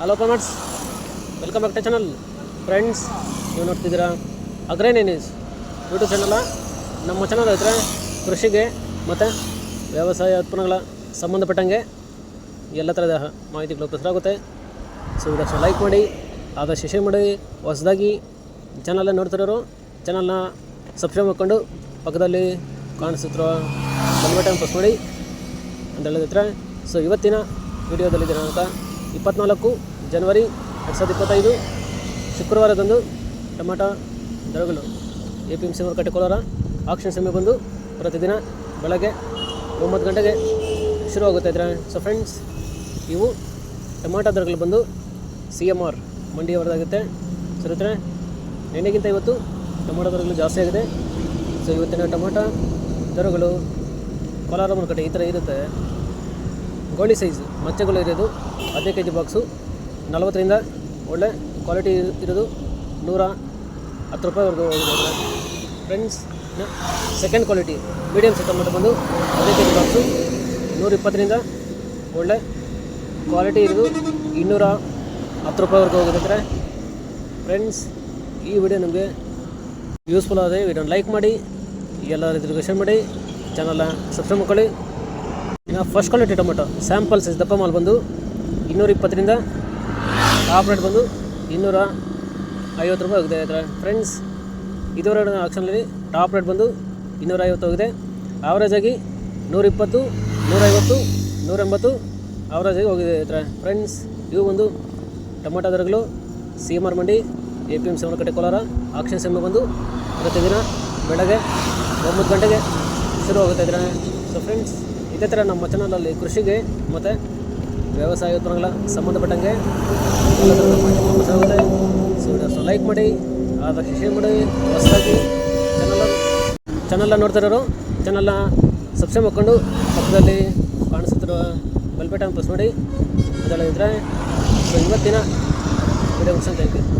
Hello commerce, welcome back to channel. Friends, ನೀವು ನೋಡ್ತಿದ್ದೀರಾ ಅಗ್ರೈನ್ ನ್ಯೂಸ್ ಯೂಟ್ಯೂಬ್ ಚಾನಲ. ನಮ್ಮ ಚಾನಲ್ ಹತ್ರ ಕೃಷಿಗೆ ಮತ್ತು ವ್ಯವಸಾಯ ಉತ್ಪನ್ನಗಳ ಸಂಬಂಧಪಟ್ಟಂಗೆ ಎಲ್ಲ ಥರದ ಮಾಹಿತಿಗಳು ಪ್ರಸಾರ ಆಗುತ್ತೆ. ಸೊ ಇದಕ್ಕೆ ಲೈಕ್ ಮಾಡಿ, ಆದಷ್ಟು ಶೇರ್ ಮಾಡಿ. ಹೊಸದಾಗಿ ಚಾನಲ್ನ ನೋಡ್ತಿರೋರು ಚಾನಲ್ನ ಸಬ್ಸ್ಕ್ರೈಬ್ ಮಾಡ್ಕೊಂಡು ಪಕ್ಕದಲ್ಲಿ ಕಾಣಿಸುತ್ತಿರೋ ಬೆಲ್ ಬಟನ್ ಪ್ರೆಸ್ ಮಾಡಿ ಅಂತ ಹೇಳಿದ್ರೆ. ಸೊ ಇವತ್ತಿನ ವಿಡಿಯೋದಲ್ಲಿ ದಿನಾಂಕ 24 ಜನವರಿ 2025 ಶುಕ್ರವಾರದಂದು ಟೊಮಾಟೊ ದರಗಳು APMC ಮಾರುಕಟ್ಟೆ ಕೋಲಾರ ಆಕ್ಷನ್ ಸಮಯ ಬಂದು ಪ್ರತಿದಿನ ಬೆಳಗ್ಗೆ 9 ಗಂಟೆಗೆ ಶುರುವಾಗುತ್ತೆ ಇದ್ರೆ. ಸೊ ಫ್ರೆಂಡ್ಸ್, ಇವು ಟೊಮಾಟೊ ದರಗಳು ಬಂದು CMR ಮಂಡಿಯವರದಾಗುತ್ತೆ. ಸರ್ ಇದ್ರೆ ನೆನ್ನೆಗಿಂತ ಇವತ್ತು ಟೊಮಾಟೊ ದರಗಳು ಜಾಸ್ತಿ ಆಗಿದೆ. ಸೊ ಇವತ್ತಿನ ಟೊಮಾಟೊ ದರಗಳು ಕೋಲಾರ ಮಾರುಕಟ್ಟೆ ಈ ಥರ ಇರುತ್ತೆ. ಗೋಳಿ ಸೈಜು ಮಚ್ಚೆಗಳು ಇರೋದು 15 kg ಬಾಕ್ಸು 40ರಿಂದ ಒಳ್ಳೆ ಕ್ವಾಲಿಟಿ ಇರೋದು 110 ರೂಪಾಯಿವರೆಗೂ ಹೋಗಿದೆ friends. Second quality medium size tomato ಬಂದು 15 kg ಬಾಕ್ಸು 120ರಿಂದ ಒಳ್ಳೆ ಕ್ವಾಲಿಟಿ ಇರೋದು 210 ರೂಪಾಯಿವರೆಗೂ ಹೋಗುತ್ತೆ ಫ್ರೆಂಡ್ಸ್. ಈ ವಿಡಿಯೋ ನಿಮಗೆ ಯೂಸ್ಫುಲ್ ಆದರೆ ವಿಡಿಯೋನ ಲೈಕ್ ಮಾಡಿ, ಎಲ್ಲ ರೀತಿ ಶೇರ್ ಮಾಡಿ, ಚಾನಲ್ನ ಸಬ್ಸ್ಕ್ರೈಬ್ ಮಾಡ್ಕೊಳ್ಳಿ. ಇನ್ನು first quality tomato sample size ದಪ್ಪ ಮಾಲ್ ಬಂದು 220ರಿಂದ ಟಾಪ್ ರೇಟ್ ಬಂದು 250 ರೂಪಾಯಿ ಹೋಗಿದೆ ಫ್ರೆಂಡ್ಸ್. ಇದುವರೆಗೆ ಆಕ್ಷನಲ್ಲಿ ಟಾಪ್ ರೇಟ್ ಬಂದು 250 ಹೋಗಿದೆ. ಆವ್ರೇಜಾಗಿ 120, 150, 180 ಆವ್ರೇಜಾಗಿ ಹೋಗಿದೆ ಫ್ರೆಂಡ್ಸ್. ಇವು ಒಂದು ಟೊಮೆಟೊ ದರಗಳು CMR ಮಂಡಿ APMC ಮಾರುಕಟ್ಟೆ ಕೋಲಾರ ಆಕ್ಷನ್ ಸಮಯ ಬಂದು ಪ್ರತಿದಿನ ಬೆಳಗ್ಗೆ 9 ಗಂಟೆಗೆ ಶುರುವಾಗುತ್ತೆ ಇದ್ರೆ. ಸೊ ಫ್ರೆಂಡ್ಸ್, ಇದೇ ಥರ ನಮ್ಮ ಚಾನಲಲ್ಲಿ ಕೃಷಿಗೆ ಮತ್ತು ವ್ಯವಸಾಯ ಉತ್ಪನ್ನಗಳ ಸಂಬಂಧಪಟ್ಟಂಗೆ ಎಲ್ಲ ಥರದ ಮಾಹಿತಿ ಆಗುತ್ತೆ. ಸೊ ವಿಡಿಯೋಸ್ನ ಲೈಕ್ ಮಾಡಿ, ಆದಷ್ಟು ಶೇರ್ ಮಾಡಿ. ಹೊಸದಾಗಿ ಚಾನಲ್ನ ನೋಡ್ತಿರೋರು ಚಾನಲ್ನ ಸಬ್ಸ್ಕ್ರೈಬ್ ಮಾಡ್ಕೊಂಡು ಪಕ್ಕದಲ್ಲಿ ಕಾಣಿಸುತ್ತಿರುವ ಬೆಲ್ ಬಟನ್ ಪ್ರೆಸ್ ಮಾಡಿ ಅಂತ ಹೇಳಿದ್ರೆ. ಸೊ ಇವತ್ತಿನ ವಿಡಿಯೋ ಮುಗಿಸೋಣ. Thank you.